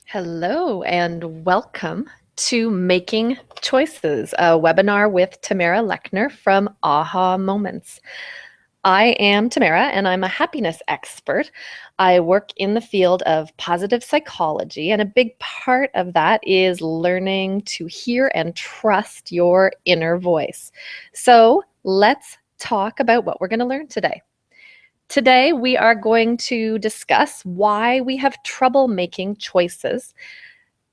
Hello and welcome to Making Choices, a webinar with Tamara Lechner from Aha Moments. I am Tamara and I'm a happiness expert. I work in the field of positive psychology, and a big part of that is learning to hear and trust your inner voice. So let's talk about what we're going to learn today. Today, we are going to discuss why we have trouble making choices,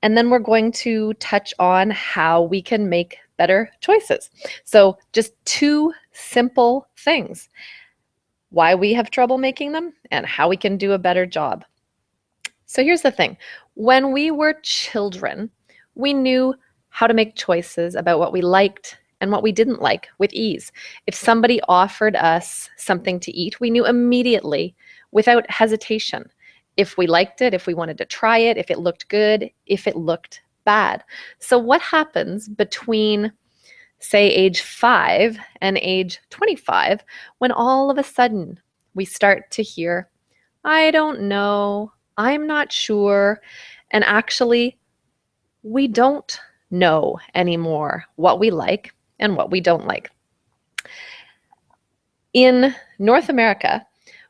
and then we're going to touch on how we can make better choices. So, just two simple things: why we have trouble making them and how we can do a better job. So, here's the thing: when we were children, we knew how to make choices about what we liked and what we didn't like with ease. If somebody offered us something to eat, we knew immediately, without hesitation, if we liked it, if we wanted to try it, if it looked good, if it looked bad. So, what happens between, say, age 5 and age 25 when all of a sudden we start to hear, I don't know, I'm not sure, and actually, we don't know anymore what we like and what we don't like? In North America,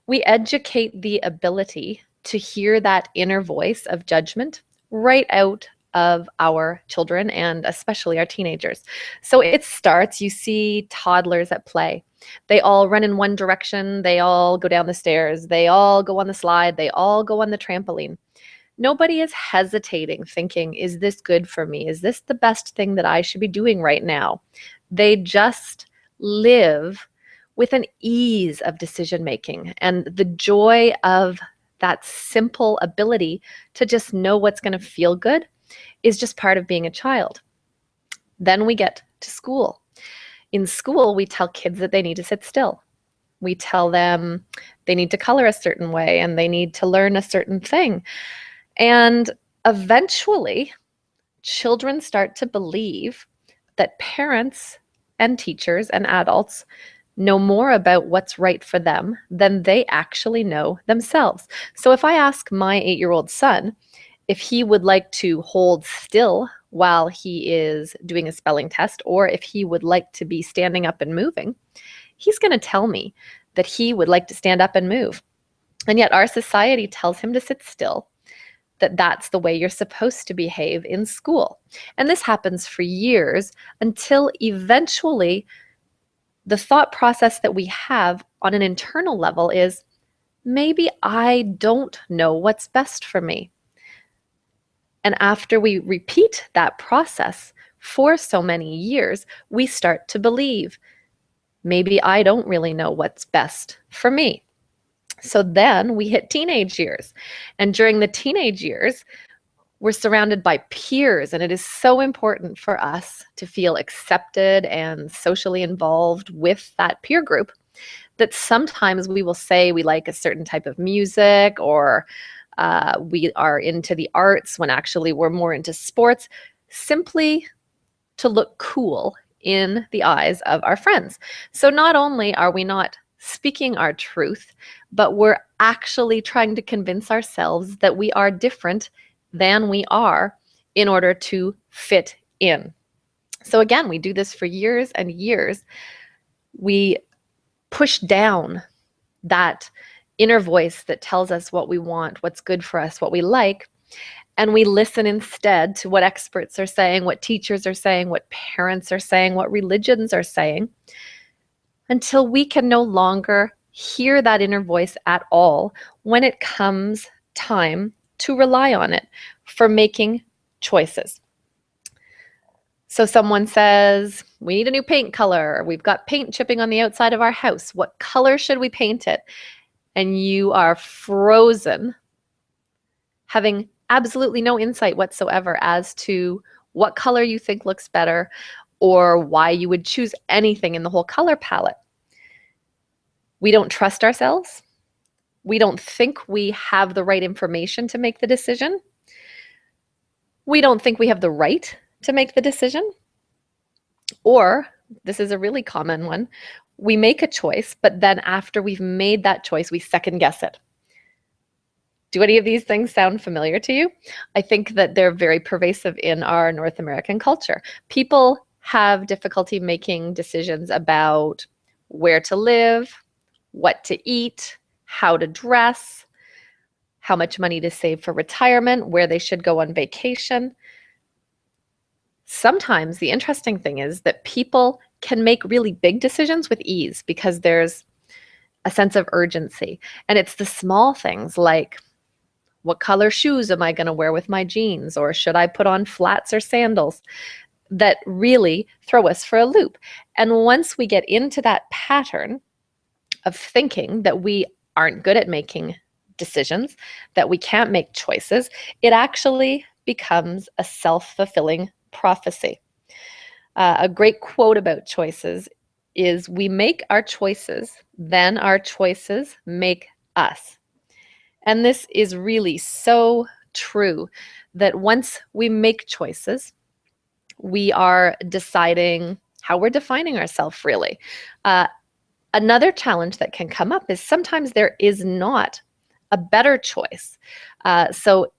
we educate the ability to hear that inner voice of judgment right out of our children and especially our teenagers. So it starts, you see toddlers at play. They all run in one direction, they all go down the stairs, they all go on the slide, they all go on the trampoline. Nobody is hesitating, thinking, is this good for me? Is this the best thing that I should be doing right now? They just live with an ease of decision making and the joy of that simple ability to just know what's going to feel good is just part of being a child. Then we get to school. In school, we tell kids that they need to sit still. We tell them they need to color a certain way and they need to learn a certain thing. And eventually, children start to believe that parents and teachers and adults know more about what's right for them than they actually know themselves. So if I ask my 8-year-old son if he would like to hold still while he is doing a spelling test, or if he would like to be standing up and moving, he's going to tell me that he would like to stand up and move. And yet our society tells him to sit still, that that's the way you're supposed to behave in school. And this happens for years until eventually the thought process that we have on an internal level is, maybe I don't know what's best for me. And after we repeat that process for so many years, we start to believe, maybe I don't really know what's best for me. So then we hit teenage years. And during the teenage years, we're surrounded by peers, and it is so important for us to feel accepted and socially involved with that peer group that sometimes we will say we like a certain type of music, or we are into the arts when actually we're more into sports, simply to look cool in the eyes of our friends. So not only are we not speaking our truth, but we're actually trying to convince ourselves that we are different than we are in order to fit in. So again, we do this for years and years. We push down that inner voice that tells us what we want, what's good for us, what we like, and we listen instead to what experts are saying, what teachers are saying, what parents are saying, what religions are saying, until we can no longer hear that inner voice at all when it comes time to rely on it for making choices. So someone says, we need a new paint color. We've got paint chipping on the outside of our house. What color should we paint it? And you are frozen, having absolutely no insight whatsoever as to what color you think looks better or why you would choose anything in the whole color palette. We don't trust ourselves. We don't think we have the right information to make the decision. We don't think we have the right to make the decision. Or, this is a really common one, we make a choice, but then after we've made that choice, we second guess it. Do any of these things sound familiar to you? I think that they're very pervasive in our North American culture. People have difficulty making decisions about where to live, what to eat, how to dress, how much money to save for retirement, where they should go on vacation. Sometimes the interesting thing is that people can make really big decisions with ease because there's a sense of urgency. And it's the small things like, what color shoes am I going to wear with my jeans? Or should I put on flats or sandals? That really throw us for a loop. And once we get into that pattern of thinking that we aren't good at making decisions, that we can't make choices, it actually becomes a self-fulfilling prophecy. A great quote about choices is, we make our choices, then our choices make us. And this is really so true, that once we make choices, we are deciding how we're defining ourselves, really. Another challenge that can come up is sometimes there is not a better choice. So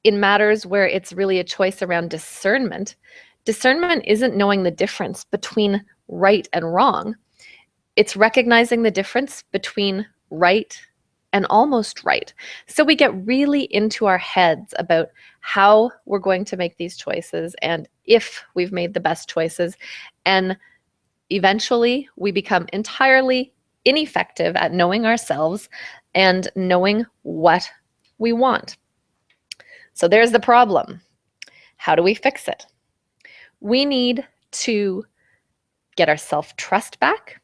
in matters where it's really a choice around discernment, discernment isn't knowing the difference between right and wrong. It's recognizing the difference between right and almost right. So we get really into our heads about how we're going to make these choices and if we've made the best choices. And eventually we become entirely ineffective at knowing ourselves and knowing what we want. So there's the problem. How do we fix it? We need to get our self-trust back.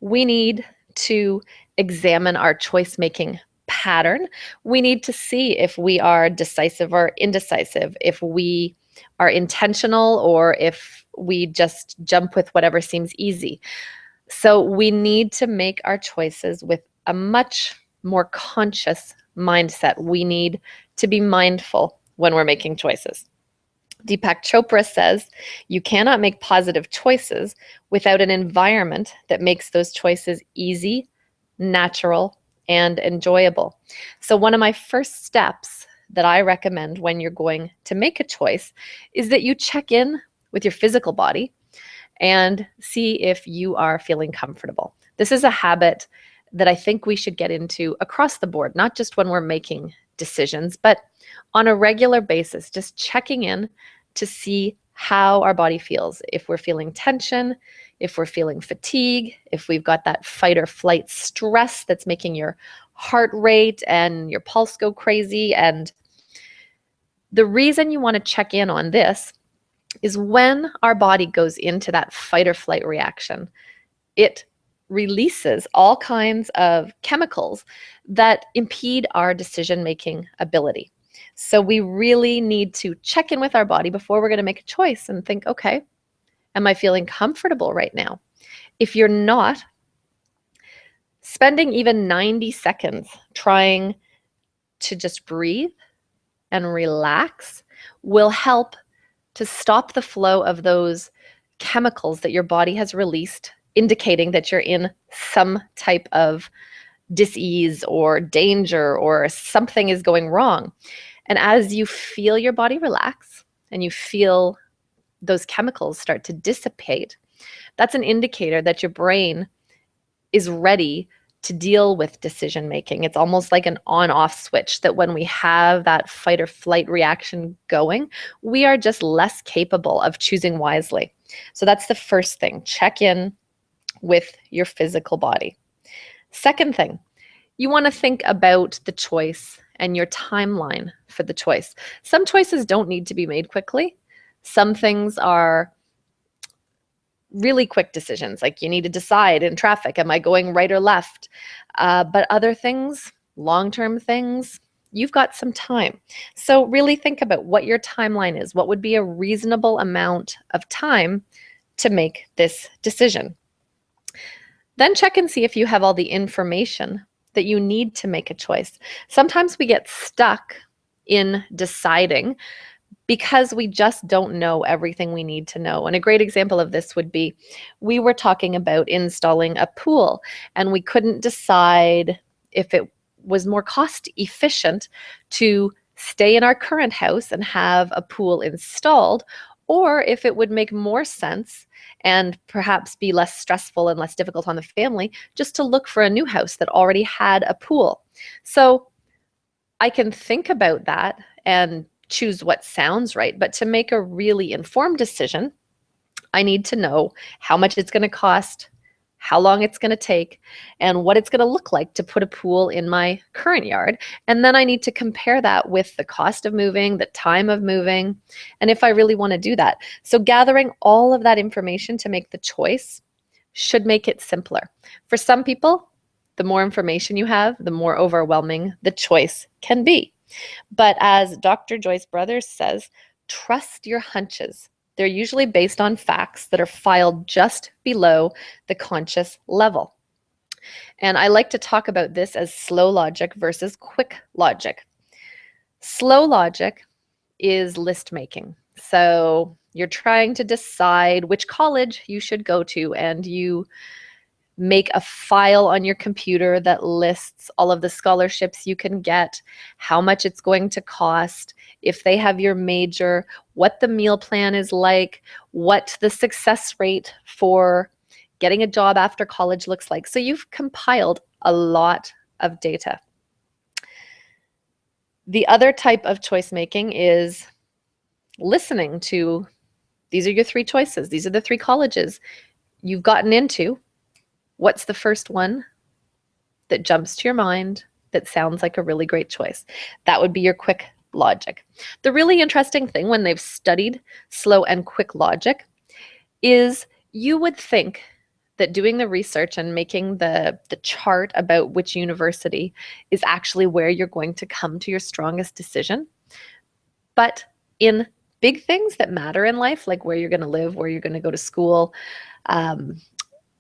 We need to examine our choice-making pattern. We need to see if we are decisive or indecisive, if we are intentional or if we just jump with whatever seems easy. So we need to make our choices with a much more conscious mindset. We need to be mindful when we're making choices. Deepak Chopra says, you cannot make positive choices without an environment that makes those choices easy, natural, and enjoyable. So one of my first steps that I recommend when you're going to make a choice is that you check in with your physical body and see if you are feeling comfortable. This is a habit that I think we should get into across the board, not just when we're making decisions, but on a regular basis, just checking in to see how our body feels. If we're feeling tension, if we're feeling fatigue, if we've got that fight or flight stress that's making your heart rate and your pulse go crazy. And the reason you want to check in on this is when our body goes into that fight or flight reaction, it releases all kinds of chemicals that impede our decision-making ability. So we really need to check in with our body before we're going to make a choice and think, okay, am I feeling comfortable right now? If you're not, spending even 90 seconds trying to just breathe and relax will help to stop the flow of those chemicals that your body has released, indicating that you're in some type of dis-ease or danger or something is going wrong. And as you feel your body relax and you feel those chemicals start to dissipate, that's an indicator that your brain is ready to deal with decision making. It's almost like an on-off switch, that when we have that fight or flight reaction going, we are just less capable of choosing wisely. So that's the first thing. Check in with your physical body. Second thing, you want to think about the choice and your timeline for the choice. Some choices don't need to be made quickly. Some things are really quick decisions, like you need to decide in traffic, am I going right or left? But other things, long-term things, you've got some time. So really think about what your timeline is. What would be a reasonable amount of time to make this decision? Then check and see if you have all the information that you need to make a choice. Sometimes we get stuck in deciding because we just don't know everything we need to know. And a great example of this would be, we were talking about installing a pool and we couldn't decide if it was more cost efficient to stay in our current house and have a pool installed, or if it would make more sense and perhaps be less stressful and less difficult on the family just to look for a new house that already had a pool. So I can think about that and choose what sounds right, but to make a really informed decision, I need to know how much it's going to cost, how long it's going to take, and what it's going to look like to put a pool in my current yard. And then I need to compare that with the cost of moving, the time of moving, and if I really want to do that. So gathering all of that information to make the choice should make it simpler. For some people, the more information you have, the more overwhelming the choice can be. But as Dr. Joyce Brothers says, trust your hunches. They're usually based on facts that are filed just below the conscious level. And I like to talk about this as slow logic versus quick logic. Slow logic is list making. So you're trying to decide which college you should go to, and you make a file on your computer that lists all of the scholarships you can get, how much it's going to cost, if they have your major, what the meal plan is like, what the success rate for getting a job after college looks like. So you've compiled a lot of data. The other type of choice making is listening to, these are your three choices, these are the three colleges you've gotten into. What's the first one that jumps to your mind that sounds like a really great choice? That would be your quick logic. The really interesting thing when they've studied slow and quick logic is you would think that doing the research and making the chart about which university is actually where you're going to come to your strongest decision. But in big things that matter in life, like where you're going to live, where you're going to go to school,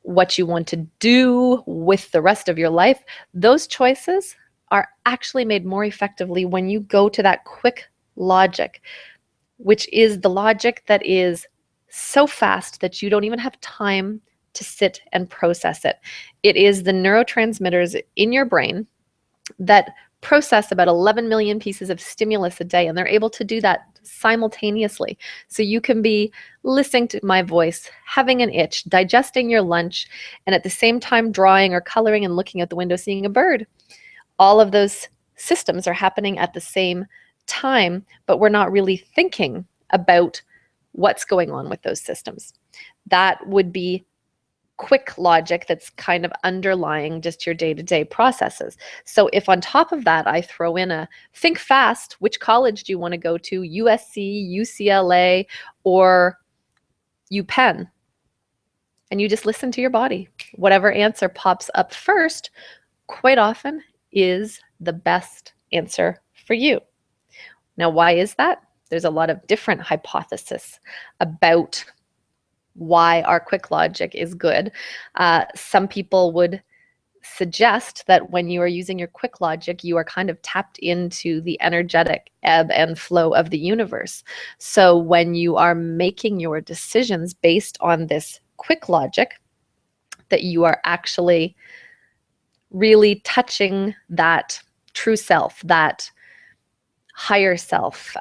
what you want to do with the rest of your life, those choices are actually made more effectively when you go to that quick logic, which is the logic that is so fast that you don't even have time to sit and process it. It is the neurotransmitters in your brain that process about 11 million pieces of stimulus a day, and they're able to do that simultaneously. So you can be listening to my voice, having an itch, digesting your lunch, and at the same time drawing or coloring and looking out the window, seeing a bird. All of those systems are happening at the same time, but we're not really thinking about what's going on with those systems. That would be quick logic that's kind of underlying just your day-to-day processes. So if on top of that I throw in a think fast, which college do you want to go to, USC, UCLA, or UPenn, and you just listen to your body, whatever answer pops up first quite often is the best answer for you. Now, why is that? There's a lot of different hypotheses about why our quick logic is good. Some people would suggest that when you are using your quick logic, you are kind of tapped into the energetic ebb and flow of the universe. So when you are making your decisions based on this quick logic, that you are actually really touching that true self, that higher self,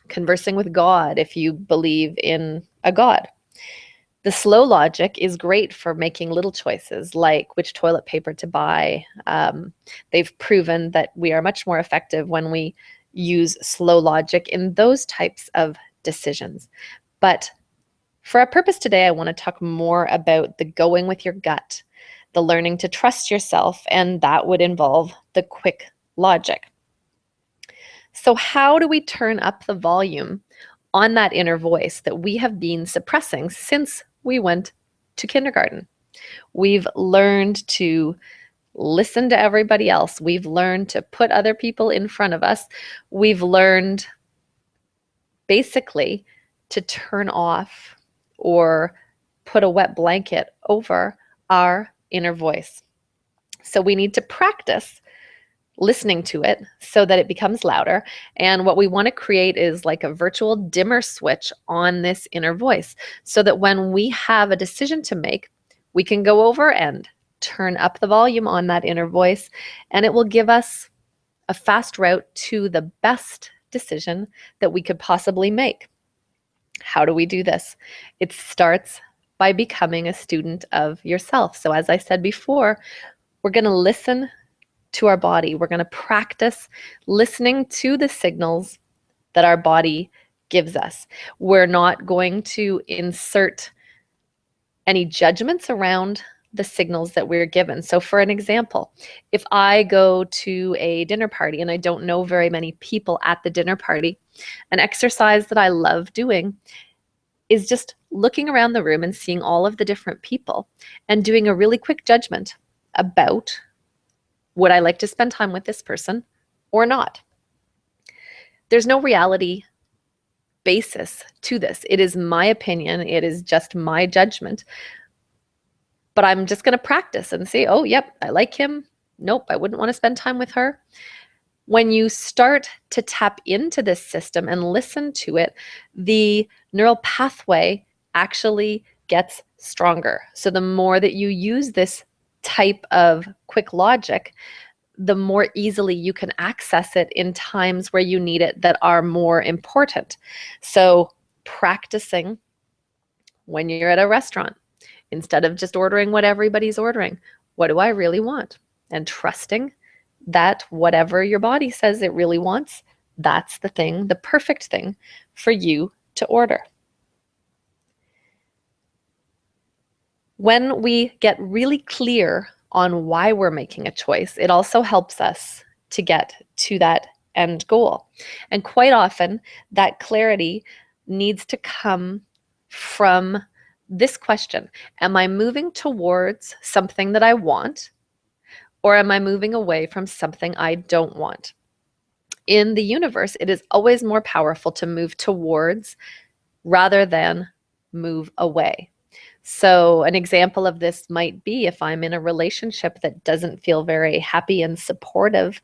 conversing with God if you believe in a God. The slow logic is great for making little choices like which toilet paper to buy. They've proven that we are much more effective when we use slow logic in those types of decisions. But for our purpose today, I want to talk more about the going with your gut, the learning to trust yourself, and that would involve the quick logic. So how do we turn up the volume on that inner voice that we have been suppressing since we went to kindergarten? We've learned to listen to everybody else. We've learned to put other people in front of us. We've learned basically to turn off or put a wet blanket over our inner voice. So we need to practice listening to it so that it becomes louder. And what we want to create is like a virtual dimmer switch on this inner voice so that when we have a decision to make, we can go over and turn up the volume on that inner voice, and it will give us a fast route to the best decision that we could possibly make. How do we do this? It starts by becoming a student of yourself. So, as I said before, we're going to listen to our body. We're going to practice listening to the signals that our body gives us. We're not going to insert any judgments around the signals that we're given. So for an example, if I go to a dinner party and I don't know very many people at the dinner party, an exercise that I love doing is just looking around the room and seeing all of the different people and doing a really quick judgment about, would I like to spend time with this person or not? There's no reality basis to this. It is my opinion. It is just my judgment. But I'm just going to practice and say, oh, yep, I like him. Nope, I wouldn't want to spend time with her. When you start to tap into this system and listen to it, the neural pathway actually gets stronger. So the more that you use this type of quick logic, the more easily you can access it in times where you need it that are more important. So practicing when you're at a restaurant, instead of just ordering what everybody's ordering, what do I really want? And trusting that whatever your body says it really wants, that's the thing, the perfect thing for you to order. When we get really clear on why we're making a choice, it also helps us to get to that end goal. And quite often, that clarity needs to come from this question: am I moving towards something that I want, or am I moving away from something I don't want? In the universe, it is always more powerful to move towards rather than move away. So an example of this might be if I'm in a relationship that doesn't feel very happy and supportive,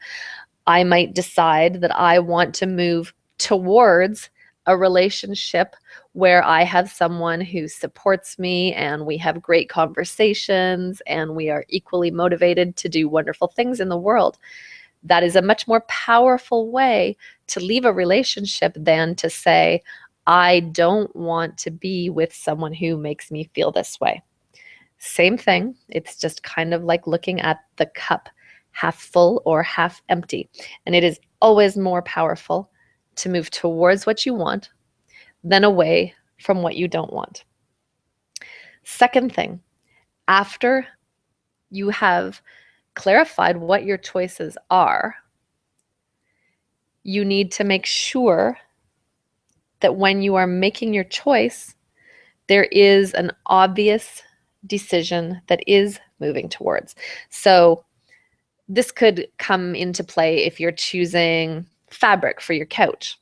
I might decide that I want to move towards a relationship where I have someone who supports me and we have great conversations and we are equally motivated to do wonderful things in the world. That is a much more powerful way to leave a relationship than to say, I don't want to be with someone who makes me feel this way. Same thing. It's just kind of like looking at the cup, half full or half empty. And it is always more powerful to move towards what you want than away from what you don't want. Second thing, after you have clarified what your choices are, you need to make sure that when you are making your choice, there is an obvious decision that is moving towards. So this could come into play if you're choosing fabric for your couch.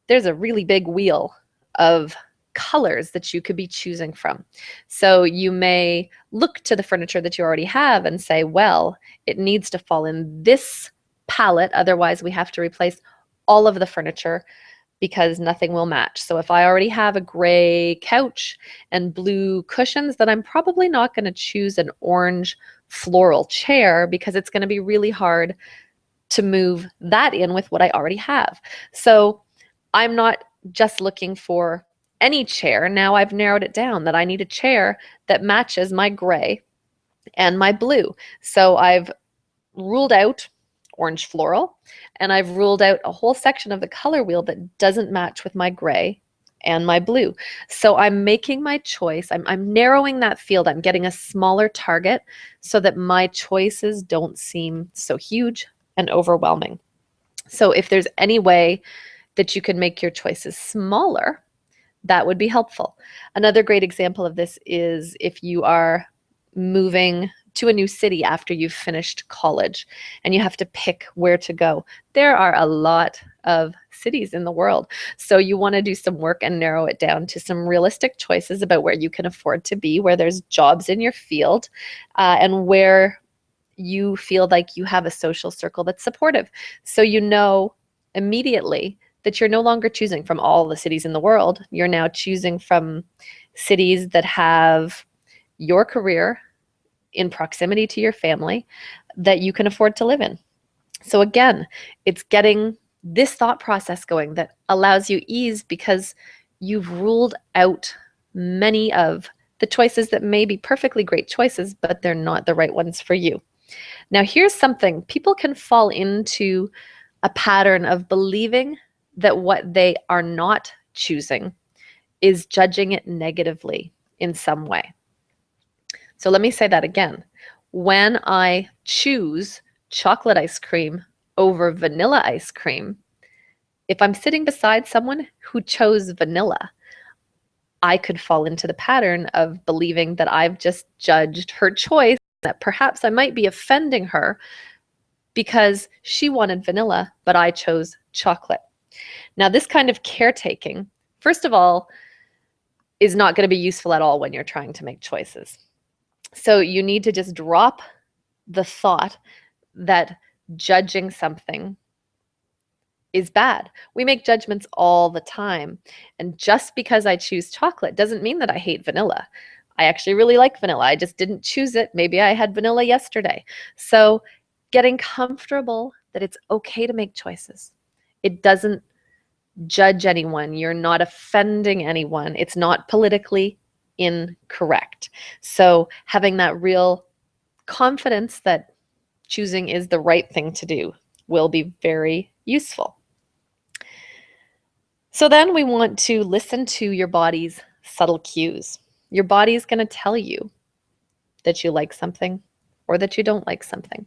There's a really big wheel of colors that you could be choosing from. So you may look to the furniture that you already have and say, well, it needs to fall in this palette, otherwise we have to replace all of the furniture because nothing will match. So if I already have a gray couch and blue cushions, then I'm probably not going to choose an orange floral chair because it's going to be really hard to move that in with what I already have. So I'm not just looking for any chair. Now I've narrowed it down that I need a chair that matches my gray and my blue. So I've ruled out orange floral, and I've ruled out a whole section of the color wheel that doesn't match with my gray and my blue. So I'm making my choice. I'm narrowing that field. I'm getting a smaller target so that my choices don't seem so huge and overwhelming. So if there's any way that you can make your choices smaller, that would be helpful. Another great example of this is if you are moving to a new city after you've finished college and you have to pick where to go. There are a lot of cities in the world. So you want to do some work and narrow it down to some realistic choices about where you can afford to be, where there's jobs in your field, and where you feel like you have a social circle that's supportive. So you know immediately that you're no longer choosing from all the cities in the world. You're now choosing from cities that have your career, in proximity to your family that you can afford to live in. So again, it's getting this thought process going that allows you ease because you've ruled out many of the choices that may be perfectly great choices, but they're not the right ones for you. Now, here's something people can fall into a pattern of believing that what they are not choosing is judging it negatively in some way. So let me say that again. When I choose chocolate ice cream over vanilla ice cream, if I'm sitting beside someone who chose vanilla, I could fall into the pattern of believing that I've just judged her choice, that perhaps I might be offending her because she wanted vanilla, but I chose chocolate. Now, this kind of caretaking, first of all, is not going to be useful at all when you're trying to make choices. So you need to just drop the thought that judging something is bad. We make judgments all the time. And just because I choose chocolate doesn't mean that I hate vanilla. I actually really like vanilla. I just didn't choose it. Maybe I had vanilla yesterday. So getting comfortable that it's okay to make choices. It doesn't judge anyone. You're not offending anyone. It's not politically incorrect. So having that real confidence that choosing is the right thing to do will be very useful. So then we want to listen to your body's subtle cues. Your body is going to tell you that you like something or that you don't like something.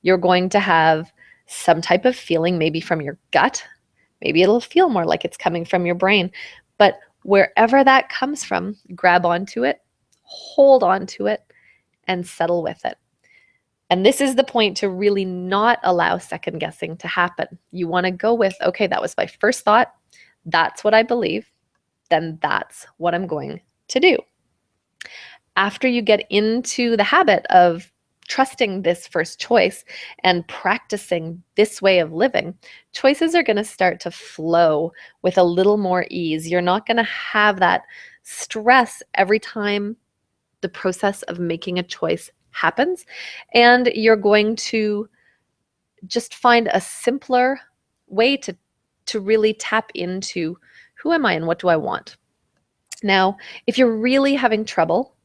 You're going to have some type of feeling, maybe from your gut. Maybe it'll feel more like it's coming from your brain. But wherever that comes from, grab onto it, hold onto it, and settle with it. And this is the point to really not allow second guessing to happen. You want to go with, okay, that was my first thought. That's what I believe. Then that's what I'm going to do. After you get into the habit of trusting this first choice and practicing this way of living, choices are going to start to flow with a little more ease. You're not going to have that stress every time the process of making a choice happens. And you're going to just find a simpler way to really tap into who am I and what do I want. Now, if you're really having trouble,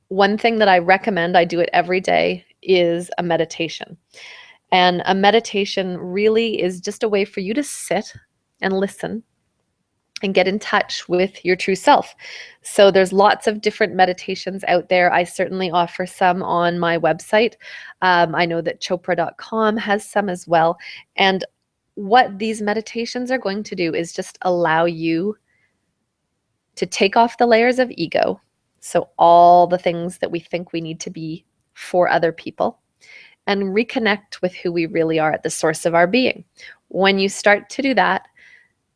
one thing that I recommend, I do it every day, is a meditation. And a meditation really is just a way for you to sit and listen and get in touch with your true self. So there's lots of different meditations out there. I certainly offer some on my website. I know that Chopra.com has some as well. And what these meditations are going to do is just allow you to take off the layers of ego. So all the things that we think we need to be for other people, and reconnect with who we really are at the source of our being. When you start to do that,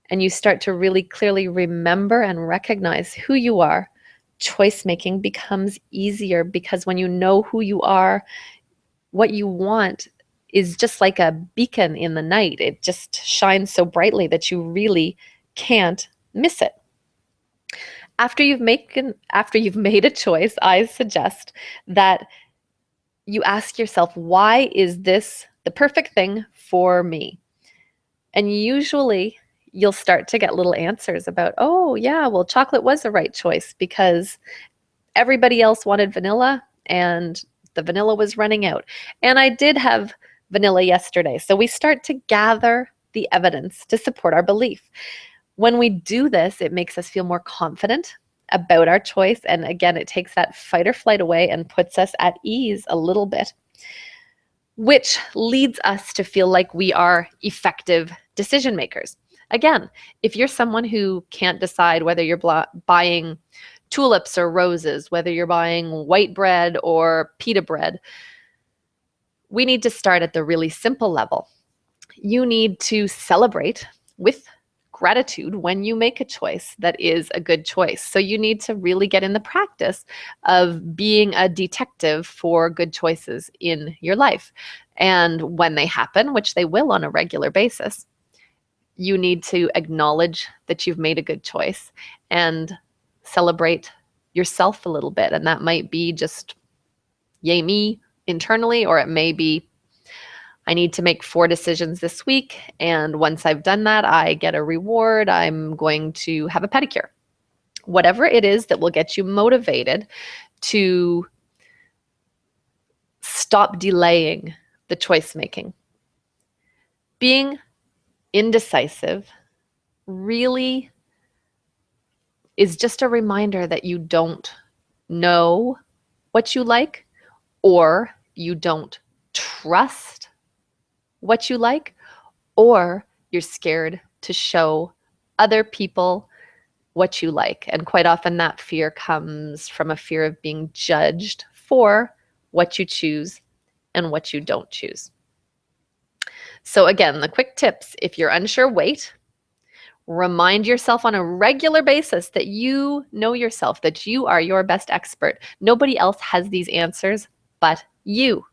and you start to really clearly remember and recognize who you are, choice making becomes easier, because when you know who you are, what you want is just like a beacon in the night. It just shines so brightly that you really can't miss it. After you've made a choice, I suggest that you ask yourself, why is this the perfect thing for me? And usually you'll start to get little answers about, oh yeah, well, chocolate was the right choice because everybody else wanted vanilla and the vanilla was running out. And I did have vanilla yesterday. So we start to gather the evidence to support our belief. When we do this, it makes us feel more confident about our choice. And again, it takes that fight or flight away and puts us at ease a little bit, which leads us to feel like we are effective decision makers. Again, if you're someone who can't decide whether you're buying tulips or roses, whether you're buying white bread or pita bread, we need to start at the really simple level. You need to celebrate with gratitude when you make a choice that is a good choice. So you need to really get in the practice of being a detective for good choices in your life. And when they happen, which they will on a regular basis, you need to acknowledge that you've made a good choice and celebrate yourself a little bit. And that might be just yay me internally, or it may be I need to make 4 decisions this week. And once I've done that, I get a reward. I'm going to have a pedicure. Whatever it is that will get you motivated to stop delaying the choice making. Being indecisive really is just a reminder that you don't know what you like, or you don't trust what you like, or you're scared to show other people what you like. And quite often that fear comes from a fear of being judged for what you choose and what you don't choose. So again, the quick tips: if you're unsure, wait. Remind yourself on a regular basis that you know yourself, that you are your best expert. Nobody else has these answers but you.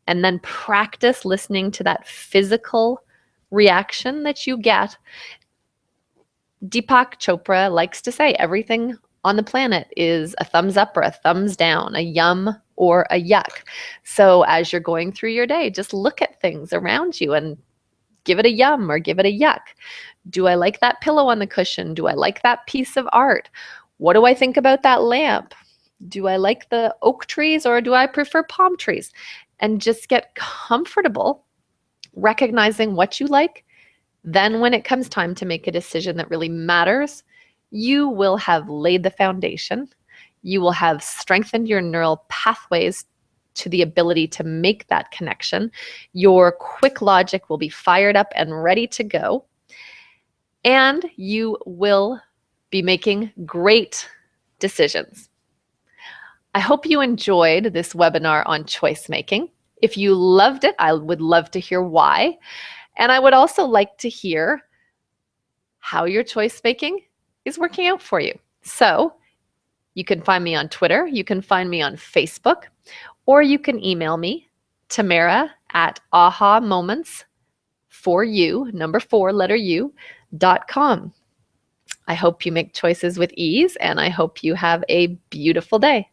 And then practice listening to that physical reaction that you get. Deepak Chopra likes to say everything on the planet is a thumbs up or a thumbs down, a yum or a yuck. So as you're going through your day, just look at things around you and give it a yum or give it a yuck. Do I like that pillow on the cushion? Do I like that piece of art? What do I think about that lamp? Do I like the oak trees or do I prefer palm trees? And just get comfortable recognizing what you like. Then when it comes time to make a decision that really matters, you will have laid the foundation. You will have strengthened your neural pathways to the ability to make that connection. Your quick logic will be fired up and ready to go. And you will be making great decisions. I hope you enjoyed this webinar on choice making. If you loved it, I would love to hear why. And I would also like to hear how your choice making is working out for you. So you can find me on Twitter, you can find me on Facebook, or you can email me, tamara@ahamomentsforyou.com. I hope you make choices with ease, and I hope you have a beautiful day.